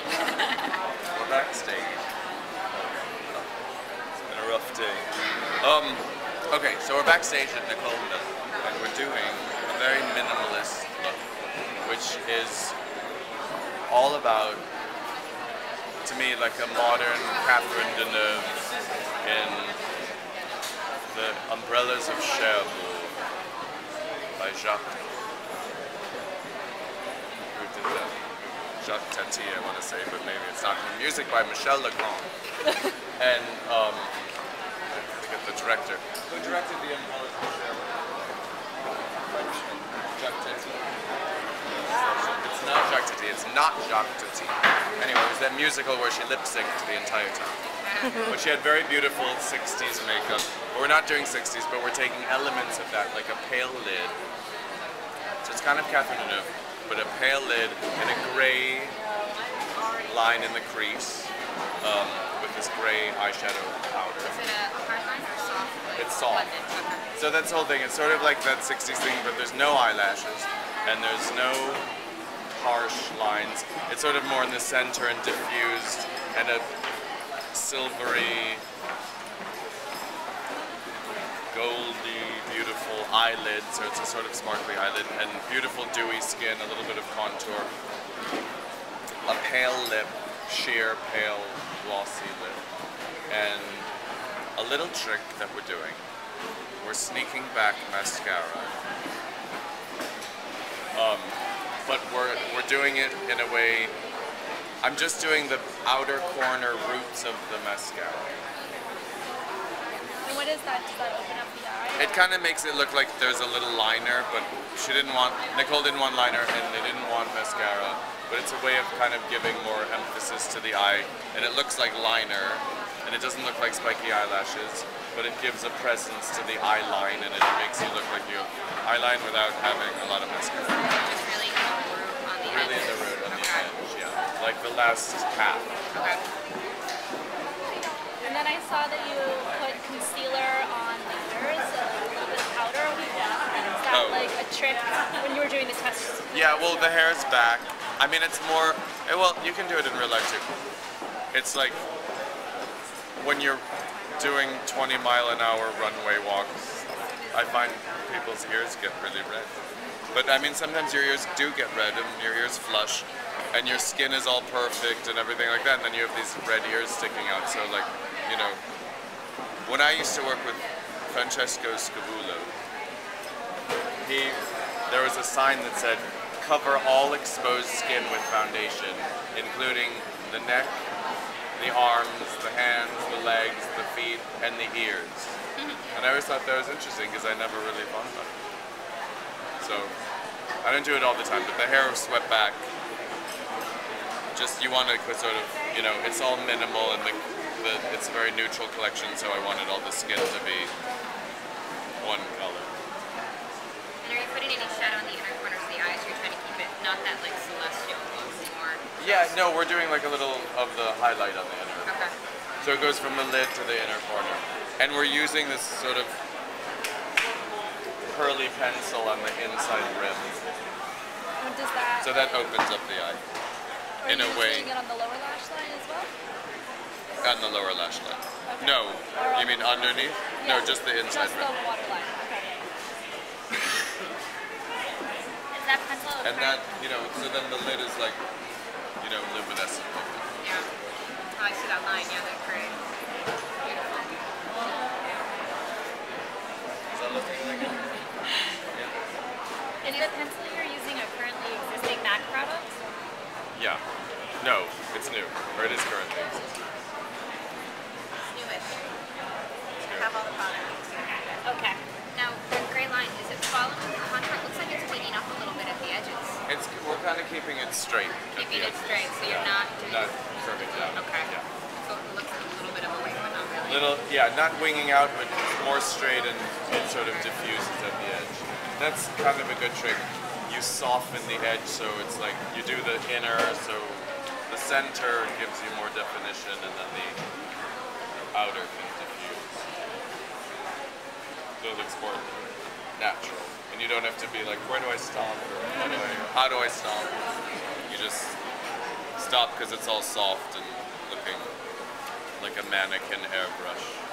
We're backstage. It's been a rough day. Okay, so we're backstage at Nicole Miller, and we're doing a very minimalist look, which is all about, to me, like a modern Catherine Deneuve in The Umbrellas of Cherbourg by Jacques. Who did that? Jacques Tati, I want to say, but maybe it's not. Music by Michel Legrand. And I forget the director. Who directed The Umbrellas of Cherbourg? Frenchman. Jacques Tati. It's not Jacques Tati. It's not Jacques Tati. Anyway, it was that musical where she lip-synced the entire time. But she had very beautiful 60s makeup. But we're not doing 60s, but we're taking elements of that, like a pale lid. So it's kind of Catherine Deneuve, but a pale lid and a gray line in the crease with this gray eyeshadow powder. Is it a hard line or soft? It's soft. Okay. So that's the whole thing. It's sort of like that 60s thing, but there's no eyelashes and there's no harsh lines. It's sort of more in the center and diffused and a silvery, goldy, beautiful eyelid. So it's a sort of sparkly eyelid and beautiful dewy skin, a little bit of contour. A pale lip, sheer, pale, glossy lip. And a little trick that we're doing. We're sneaking back mascara. But we're doing it in a way. I'm just doing the outer corner roots of the mascara. And what is that? Does that open up the eye? It kind of makes it look like there's a little liner, but Nicole didn't want liner and they didn't want mascara. But it's a way of kind of giving more emphasis to the eye, and it looks like liner, and it doesn't look like spiky eyelashes, but it gives a presence to the eye line, and it makes you look like you have eyeline without having a lot of mascara. Just really in the root on the Really in the root on the edge, yeah. Like the last half. Okay. And then I saw that you put concealer on the ears and a little bit of powder. Is that like a trick when you were doing the test? Yeah, well, the hair's back. I mean, it's more, well, you can do it in real life too. It's like when you're doing 20-mile-an-hour runway walks, I find people's ears get really red. But I mean, sometimes your ears do get red and your ears flush and your skin is all perfect and everything like that, and then you have these red ears sticking out. So like, you know, when I used to work with Francesco Scavulo, there was a sign that said, cover all exposed skin with foundation, including the neck, the arms, the hands, the legs, the feet, and the ears. And I always thought that was interesting because I never really thought about it. So, I don't do it all the time, but the hair swept back. Just, you want to sort of, you know, it's all minimal and it's a very neutral collection, so I wanted all the skin to be one color. And are you putting any shadow on the inner corners of the eyes? You're trying to keep it not that like celestial look, more. Yeah, no, we're doing like a little of the highlight on the inner. Okay. So it goes from the lid to the inner corner. And we're using this sort of curly pencil on the inside rim. And does that? So that opens up the eye. Are In you a way. doing it on the lower lash line as well? On the lower lash line. Okay. No. You mean underneath? Yeah, No, just the inside just rim. the waterline. Okay. Is that pencil? And that, you know, so then the lid is like, you know, luminescent. Yeah. Oh, I see that line. Yeah, that's great. Beautiful. Is that looking like it? Yeah. Is the pencil you're using a currently existing MAC product? Yeah. No, it's new. Or it is currently existing. Newish. Have all the products. Okay. Now, the gray line, is it following the contour? It looks like it's winging up a little bit at the edges. We're kind of keeping it straight. Keeping it straight, so you're not doing... Not curving down. Okay. Yeah. So it looks like a little bit of a wing, but not really. Yeah, not winging out, but more straight, and it sort of diffuses at the edge. That's kind of a good trick. You soften the edge, so it's like you do the inner, so the center gives you more definition, and then the outer can diffuse. So it looks more natural. And you don't have to be like, where do I stomp? Or how do I stomp? You just stop because it's all soft and looking like a mannequin airbrush.